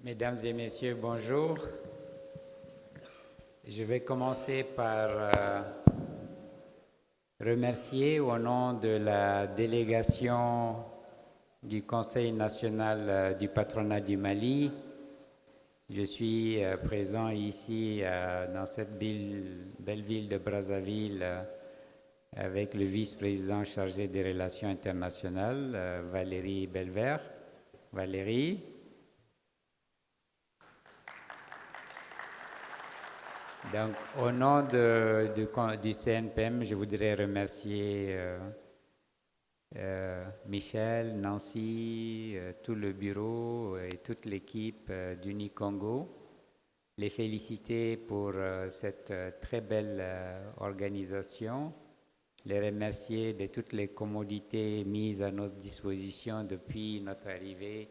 Mesdames et messieurs, bonjour. Je vais commencer par remercier au nom de la délégation du Conseil national du patronat du Mali. Je suis présent ici dans cette belle ville de Brazzaville avec le vice-président chargé des relations internationales, Valérie Belvert. Valérie. Donc, au nom du CNPM, je voudrais remercier Michel, Nancy, tout le bureau et toute l'équipe d'Unicongo, les féliciter pour cette très belle organisation, les remercier de toutes les commodités mises à notre disposition depuis notre arrivée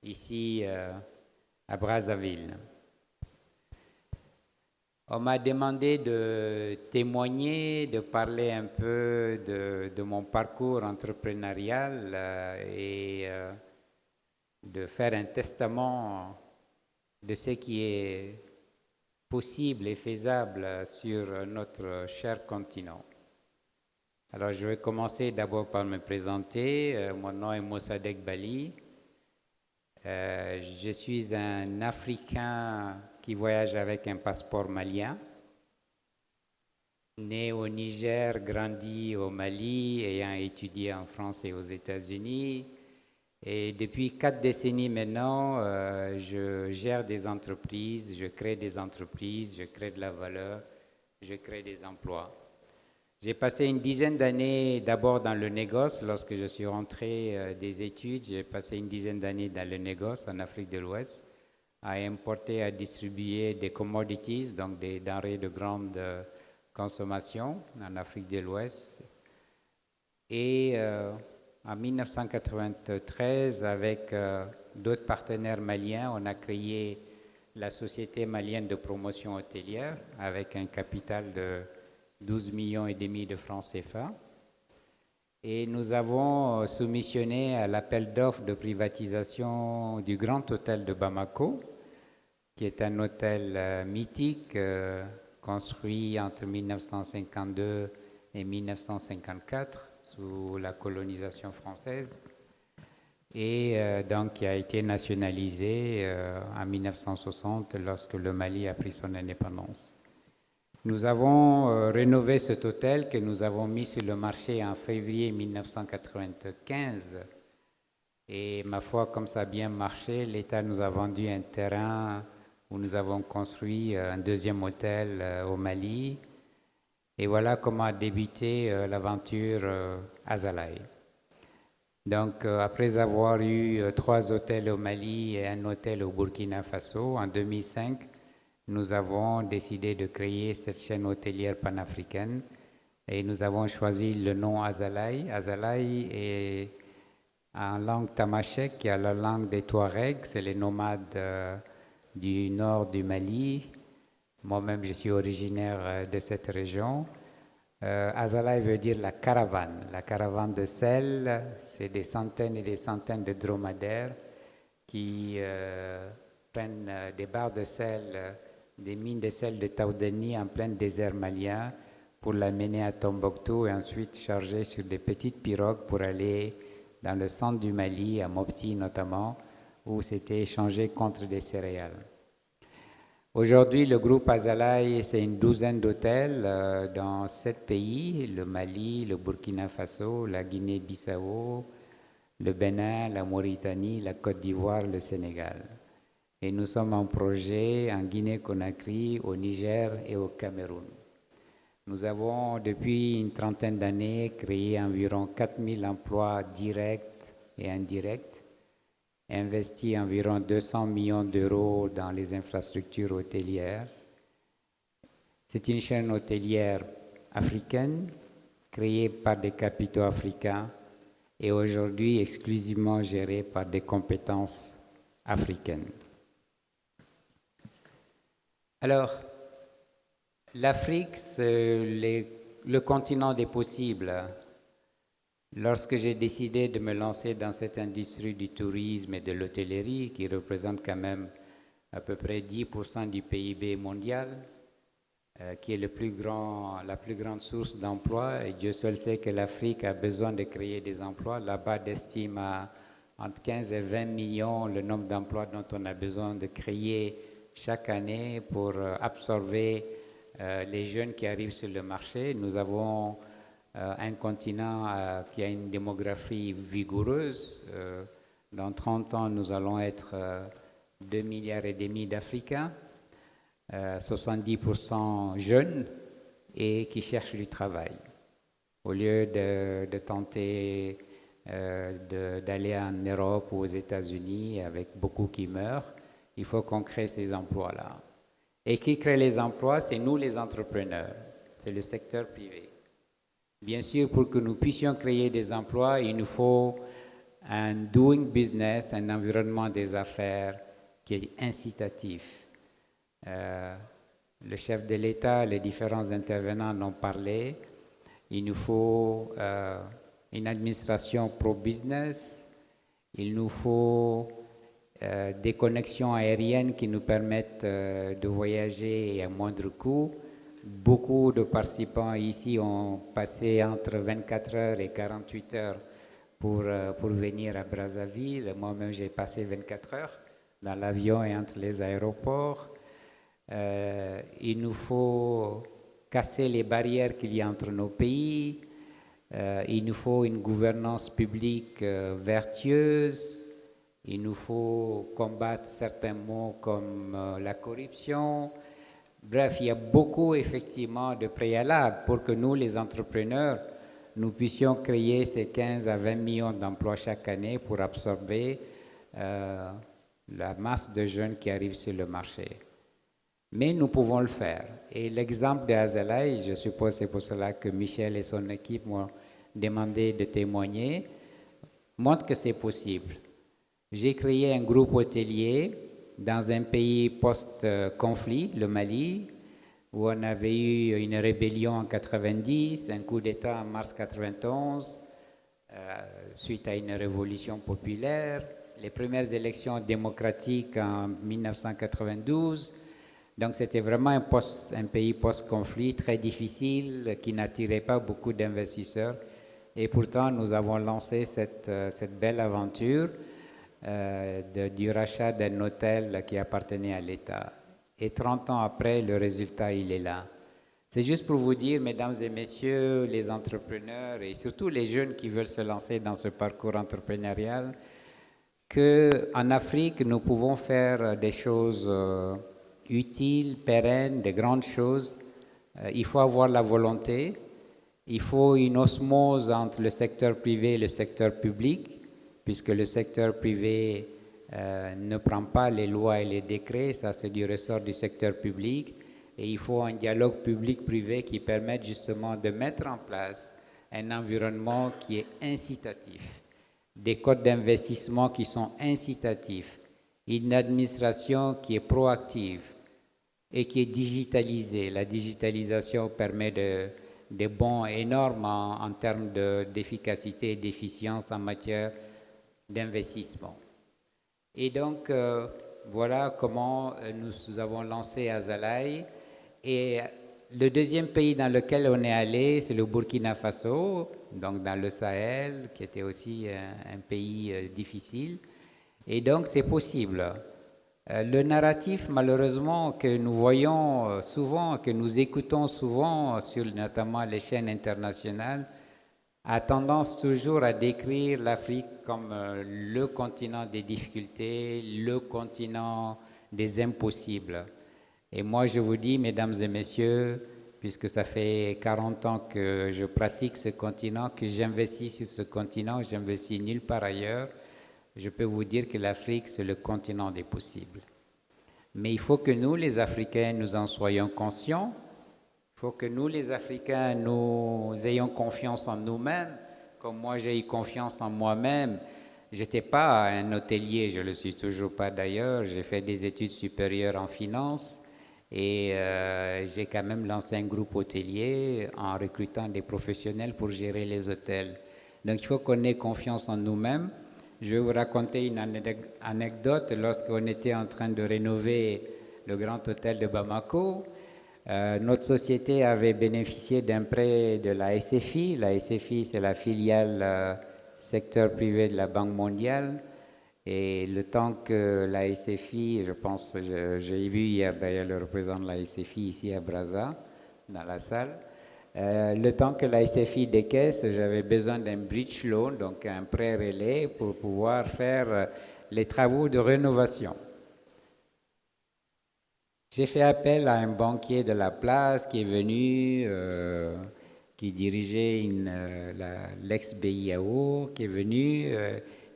ici à Brazzaville. On m'a demandé de témoigner, de parler un peu de mon parcours entrepreneurial et de faire un testament de ce qui est possible et faisable sur notre cher continent. Alors je vais commencer d'abord par me présenter. Mon nom est Mossadegh Bali. Je suis un Africain qui voyage avec un passeport malien, né au Niger, grandi au Mali, ayant étudié en France et aux États-Unis. Et depuis 4 décennies maintenant, je gère des entreprises, je crée des entreprises, je crée de la valeur, je crée des emplois. J'ai passé une dizaine d'années d'abord dans le négoce. Lorsque je suis rentré des études, j'ai passé une dizaine d'années dans le négoce en Afrique de l'Ouest, à importer, à distribuer des commodities, donc des denrées de grande consommation en Afrique de l'Ouest. Et en 1993, avec d'autres partenaires maliens, on a créé la Société malienne de promotion hôtelière avec un capital de 12 millions et demi de francs CFA. Et nous avons soumissionné à l'appel d'offres de privatisation du Grand Hôtel de Bamako, qui est un hôtel mythique construit entre 1952 et 1954 sous la colonisation française et donc qui a été nationalisé en 1960 lorsque le Mali a pris son indépendance. Nous avons rénové cet hôtel que nous avons mis sur le marché en février 1995 et ma foi, comme ça a bien marché, l'État nous a vendu un terrain où nous avons construit un deuxième hôtel au Mali et voilà comment a débuté l'aventure Azalaï. Donc après avoir eu 3 hôtels au Mali et un hôtel au Burkina Faso, en 2005, nous avons décidé de créer cette chaîne hôtelière panafricaine et nous avons choisi le nom Azalaï. Azalaï est en langue tamashek, qui est la langue des Touaregs, c'est les nomades du nord du Mali. Moi-même, je suis originaire de cette région. Azalaï veut dire la caravane de sel. C'est des centaines et des centaines de dromadaires qui prennent des barres de sel des mines de sel de Taoudani en plein désert malien pour l'amener à Tombouctou et ensuite charger sur des petites pirogues pour aller dans le centre du Mali, à Mopti notamment, où c'était échangé contre des céréales. Aujourd'hui, le groupe Azalaï, c'est une douzaine d'hôtels dans 7 pays, le Mali, le Burkina Faso, la Guinée-Bissau, le Bénin, la Mauritanie, la Côte d'Ivoire, le Sénégal. Et nous sommes en projet en Guinée-Conakry, au Niger et au Cameroun. Nous avons, depuis une trentaine d'années, créé environ 4000 emplois directs et indirects, investi environ 200 millions d'euros dans les infrastructures hôtelières. C'est une chaîne hôtelière africaine, créée par des capitaux africains et aujourd'hui exclusivement gérée par des compétences africaines. Alors, l'Afrique, c'est le continent des possibles. Lorsque j'ai décidé de me lancer dans cette industrie du tourisme et de l'hôtellerie, qui représente quand même à peu près 10% du PIB mondial, qui est la plus grande source d'emplois. Et Dieu seul sait que l'Afrique a besoin de créer des emplois. Là-bas, estime à entre 15 et 20 millions le nombre d'emplois dont on a besoin de créer chaque année pour absorber les jeunes qui arrivent sur le marché. Nous avons un continent qui a une démographie vigoureuse. Dans 30 ans, nous allons être 2,5 milliards d'Africains, 70% jeunes et qui cherchent du travail. Au lieu de tenter d'aller en Europe ou aux États-Unis avec beaucoup qui meurent, il faut qu'on crée ces emplois-là. Et qui crée les emplois? C'est nous les entrepreneurs, c'est le secteur privé. Bien sûr, pour que nous puissions créer des emplois, il nous faut un doing business, un environnement des affaires qui est incitatif. Le chef de l'État, les différents intervenants en ont parlé. Il nous faut une administration pro-business. Il nous faut des connexions aériennes qui nous permettent de voyager à moindre coût. Beaucoup de participants ici ont passé entre 24 heures et 48 heures pour venir à Brazzaville. Moi-même, j'ai passé 24 heures dans l'avion et entre les aéroports. Il nous faut casser les barrières qu'il y a entre nos pays. Il nous faut une gouvernance publique vertueuse. Il nous faut combattre certains maux comme la corruption. Bref, il y a beaucoup effectivement de préalables pour que nous, les entrepreneurs, nous puissions créer ces 15 à 20 millions d'emplois chaque année pour absorber la masse de jeunes qui arrivent sur le marché. Mais nous pouvons le faire. Et l'exemple de Azalai, je suppose c'est pour cela que Michel et son équipe m'ont demandé de témoigner, montre que c'est possible. J'ai créé un groupe hôtelier dans un pays post-conflit, le Mali, où on avait eu une rébellion en 90, un coup d'État en mars 91, suite à une révolution populaire, les premières élections démocratiques en 1992. Donc c'était vraiment un pays post-conflit très difficile qui n'attirait pas beaucoup d'investisseurs. Et pourtant, nous avons lancé cette belle aventure du rachat d'un hôtel qui appartenait à l'État. Et 30 ans après, le résultat, il est là. C'est juste pour vous dire, mesdames et messieurs, les entrepreneurs et surtout les jeunes qui veulent se lancer dans ce parcours entrepreneurial, qu'en Afrique, nous pouvons faire des choses utiles, pérennes, de grandes choses. Il faut avoir la volonté. Il faut une osmose entre le secteur privé et le secteur public, puisque le secteur privé ne prend pas les lois et les décrets, ça c'est du ressort du secteur public, et il faut un dialogue public-privé qui permette justement de mettre en place un environnement qui est incitatif, des codes d'investissement qui sont incitatifs, une administration qui est proactive et qui est digitalisée. La digitalisation permet des bons énormes en termes d'efficacité et d'efficience en matière d'investissement. Et donc, voilà comment nous avons lancé Azalai. Et le deuxième pays dans lequel on est allé, c'est le Burkina Faso, donc dans le Sahel, qui était aussi un pays difficile. Et donc, c'est possible. Le narratif, malheureusement, que nous voyons souvent, que nous écoutons souvent sur notamment les chaînes internationales, a tendance toujours à décrire l'Afrique comme le continent des difficultés, le continent des impossibles. Et moi, je vous dis, mesdames et messieurs, puisque ça fait 40 ans que je pratique ce continent, que j'investis sur ce continent, j'investis nulle part ailleurs, je peux vous dire que l'Afrique, c'est le continent des possibles. Mais il faut que nous, les Africains, nous en soyons conscients. Il faut que nous, les Africains, nous ayons confiance en nous-mêmes, comme moi j'ai eu confiance en moi-même. Je n'étais pas un hôtelier, je ne le suis toujours pas d'ailleurs. J'ai fait des études supérieures en finance et j'ai quand même lancé un groupe hôtelier en recrutant des professionnels pour gérer les hôtels. Donc il faut qu'on ait confiance en nous-mêmes. Je vais vous raconter une anecdote. Lorsqu'on était en train de rénover le Grand Hôtel de Bamako, notre société avait bénéficié d'un prêt de la SFI. La SFI, c'est la filiale secteur privé de la Banque mondiale. Et le temps que la SFI, je pense, j'ai vu hier d'ailleurs le représentant de la SFI ici à Brazza, dans la salle, le temps que la SFI décaisse, j'avais besoin d'un bridge loan, donc un prêt relais pour pouvoir faire les travaux de rénovation. J'ai fait appel à un banquier de la place qui est venu, qui dirigeait l'ex-BIAO, qui est venu,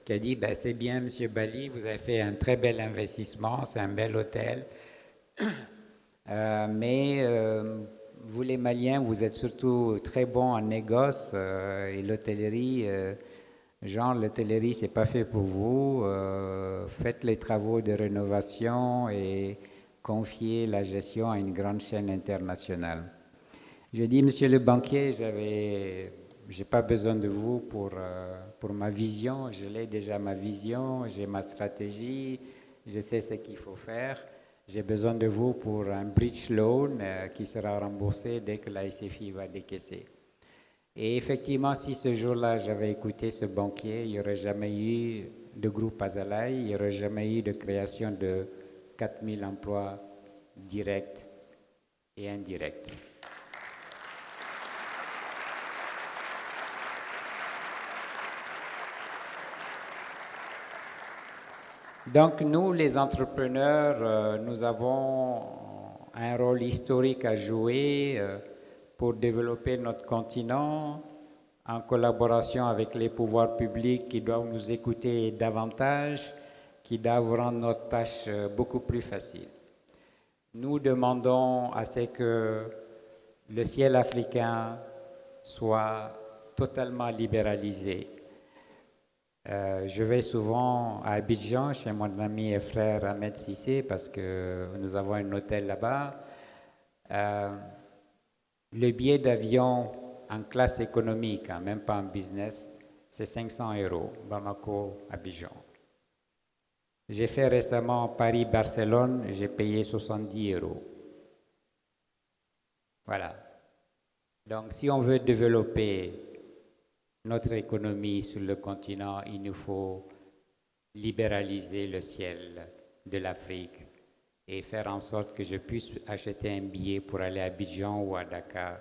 qui a dit ben, c'est bien, Monsieur Bali, vous avez fait un très bel investissement, c'est un bel hôtel, mais vous les Maliens, vous êtes surtout très bons en négoce et l'hôtellerie. Genre, l'hôtellerie, c'est pas fait pour vous. Faites les travaux de rénovation et confiez la gestion à une grande chaîne internationale. Je dis, monsieur le banquier, j'ai pas besoin de vous pour ma vision. Je l'ai déjà ma vision, j'ai ma stratégie, je sais ce qu'il faut faire. J'ai besoin de vous pour un bridge loan qui sera remboursé dès que la SFI va décaisser. Et effectivement, si ce jour-là, j'avais écouté ce banquier, il n'y aurait jamais eu de groupe Azalaï, il n'y aurait jamais eu de création de 4000 emplois directs et indirects. Donc nous, les entrepreneurs, nous avons un rôle historique à jouer pour développer notre continent en collaboration avec les pouvoirs publics qui doivent nous écouter davantage, qui doivent rendre notre tâche beaucoup plus facile. Nous demandons à ce que le ciel africain soit totalement libéralisé. Je vais souvent à Abidjan chez mon ami et frère Ahmed Sissé parce que nous avons un hôtel là-bas. Le billet d'avion en classe économique, hein, même pas en business, c'est 500 €, Bamako-Abidjan. J'ai fait récemment Paris-Barcelone, j'ai payé 70 €. Voilà. Donc si on veut développer notre économie sur le continent, il nous faut libéraliser le ciel de l'Afrique et faire en sorte que je puisse acheter un billet pour aller à Abidjan ou à Dakar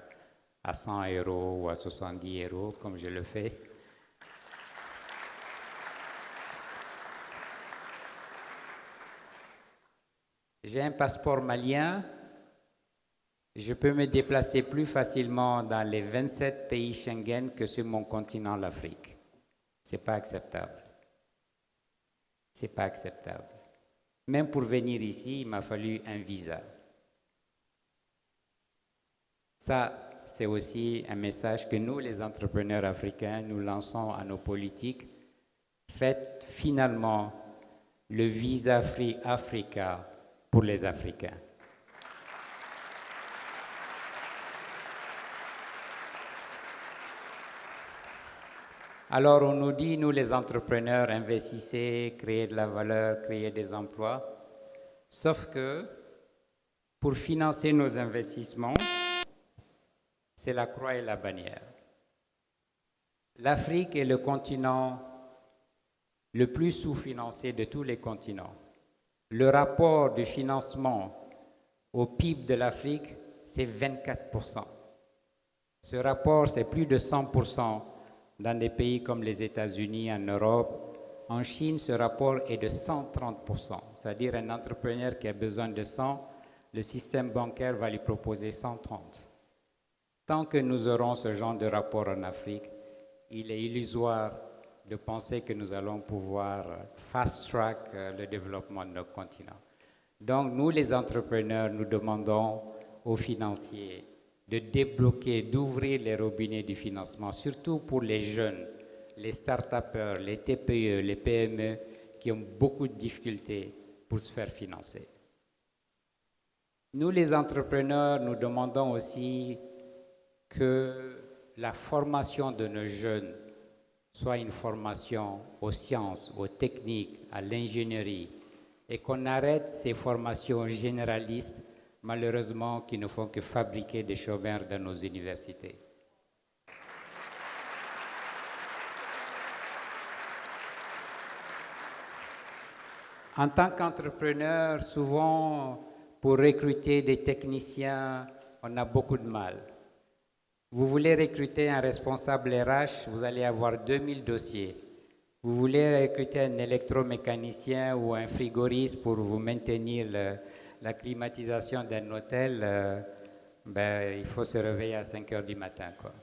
à 100 € ou à 70 € comme je le fais. J'ai un passeport malien. Je peux me déplacer plus facilement dans les 27 pays Schengen que sur mon continent, l'Afrique. Ce n'est pas acceptable. Ce n'est pas acceptable. Même pour venir ici, il m'a fallu un visa. Ça, c'est aussi un message que nous, les entrepreneurs africains, nous lançons à nos politiques. Faites finalement le visa Free Africa pour les Africains. Alors on nous dit, nous les entrepreneurs, investissez, créez de la valeur, créez des emplois. Sauf que pour financer nos investissements, c'est la croix et la bannière. L'Afrique est le continent le plus sous-financé de tous les continents. Le rapport de financement au PIB de l'Afrique, c'est 24%. Ce rapport, c'est plus de 100% dans des pays comme les États-Unis, en Europe. En Chine, ce rapport est de 130%. C'est-à-dire un entrepreneur qui a besoin de 100, le système bancaire va lui proposer 130. Tant que nous aurons ce genre de rapport en Afrique, il est illusoire de penser que nous allons pouvoir fast-track le développement de notre continent. Donc, nous, les entrepreneurs, nous demandons aux financiers de débloquer, d'ouvrir les robinets du financement, surtout pour les jeunes, les start-upers, les TPE, les PME, qui ont beaucoup de difficultés pour se faire financer. Nous, les entrepreneurs, nous demandons aussi que la formation de nos jeunes soit une formation aux sciences, aux techniques, à l'ingénierie, et qu'on arrête ces formations généralistes, malheureusement, qui ne font que fabriquer des chômeurs dans nos universités. En tant qu'entrepreneur, souvent, pour recruter des techniciens, on a beaucoup de mal. Vous voulez recruter un responsable RH, vous allez avoir 2000 dossiers. Vous voulez recruter un électromécanicien ou un frigoriste pour vous maintenir la climatisation d'un hôtel, il faut se réveiller à 5 heures du matin, quoi.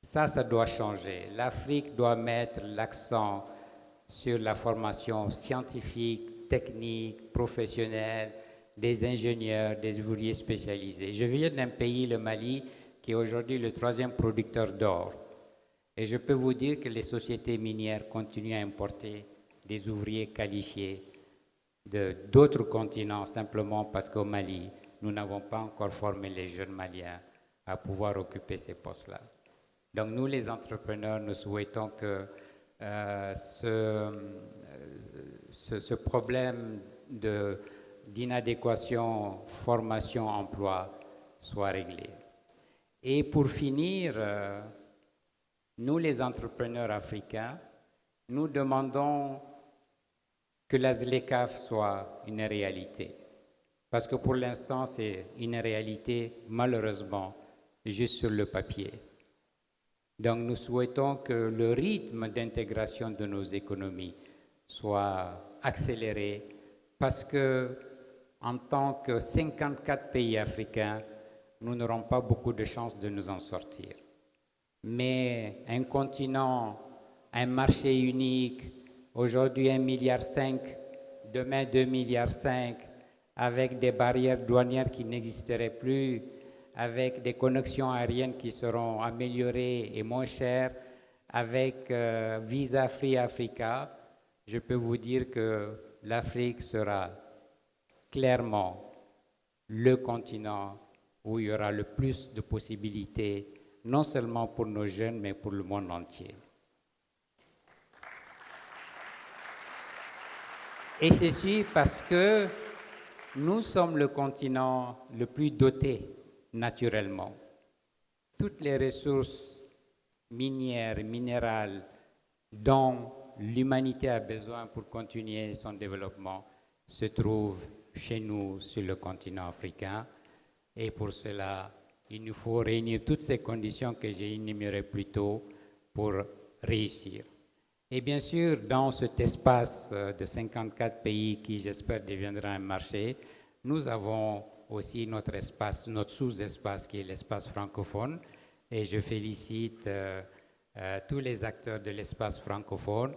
Ça doit changer. L'Afrique doit mettre l'accent sur la formation scientifique, technique, professionnelle, des ingénieurs, des ouvriers spécialisés. Je viens d'un pays, le Mali, qui est aujourd'hui le 3e producteur d'or. Et je peux vous dire que les sociétés minières continuent à importer des ouvriers qualifiés d'autres continents, simplement parce qu'au Mali, nous n'avons pas encore formé les jeunes Maliens à pouvoir occuper ces postes-là. Donc nous, les entrepreneurs, nous souhaitons que ce problème d'inadéquation formation-emploi soit réglé. Et pour finir, nous les entrepreneurs africains, nous demandons que la ZLECAf soit une réalité. Parce que pour l'instant, c'est une réalité, malheureusement, juste sur le papier. Donc nous souhaitons que le rythme d'intégration de nos économies soit accéléré parce que en tant que 54 pays africains, nous n'aurons pas beaucoup de chances de nous en sortir. Mais un continent, un marché unique, aujourd'hui 1,5 milliard, demain 2,5 milliards, avec des barrières douanières qui n'existeraient plus, avec des connexions aériennes qui seront améliorées et moins chères, avec Visa Free Africa, je peux vous dire que l'Afrique sera clairement le continent où il y aura le plus de possibilités, non seulement pour nos jeunes, mais pour le monde entier. Et ceci parce que nous sommes le continent le plus doté naturellement. Toutes les ressources minières, minérales dont l'humanité a besoin pour continuer son développement se trouvent chez nous sur le continent africain. Et pour cela, il nous faut réunir toutes ces conditions que j'ai énumérées plus tôt pour réussir. Et bien sûr, dans cet espace de 54 pays qui, j'espère, deviendra un marché, nous avons aussi notre espace, notre sous-espace qui est l'espace francophone. Et je félicite tous les acteurs de l'espace francophone.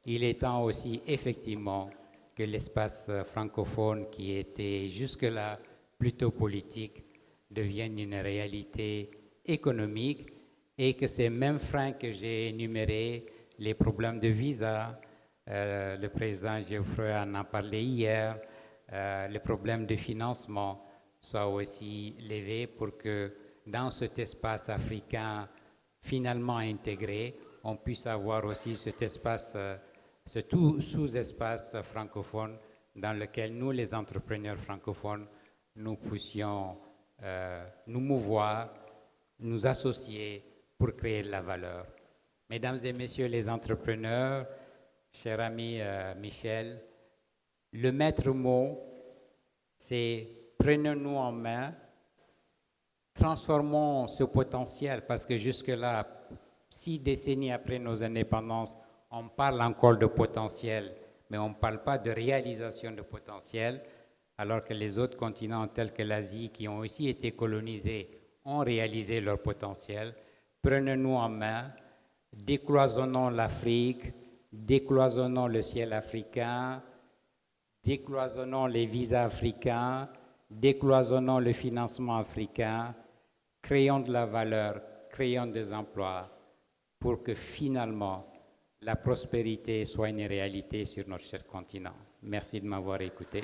Il est temps aussi, effectivement, que l'espace francophone, qui était jusque-là plutôt politique, devienne une réalité économique et que ces mêmes freins que j'ai énumérés, les problèmes de visa, le président Geoffroy en a parlé hier, les problèmes de financement soient aussi levés pour que dans cet espace africain finalement intégré, on puisse avoir aussi cet espace, ce sous-espace francophone dans lequel nous, les entrepreneurs francophones, nous puissions nous mouvoir, nous associer pour créer de la valeur. Mesdames et messieurs les entrepreneurs, cher ami Michel, le maître mot, c'est prenons-nous en main, transformons ce potentiel, parce que jusque-là, 6 décennies après nos indépendances, on parle encore de potentiel, mais on ne parle pas de réalisation de potentiel, alors que les autres continents tels que l'Asie, qui ont aussi été colonisés, ont réalisé leur potentiel. Prenons-nous en main, décloisonnons l'Afrique, décloisonnons le ciel africain, décloisonnons les visas africains, décloisonnons le financement africain, créons de la valeur, créons des emplois pour que finalement la prospérité soit une réalité sur notre cher continent. Merci de m'avoir écouté.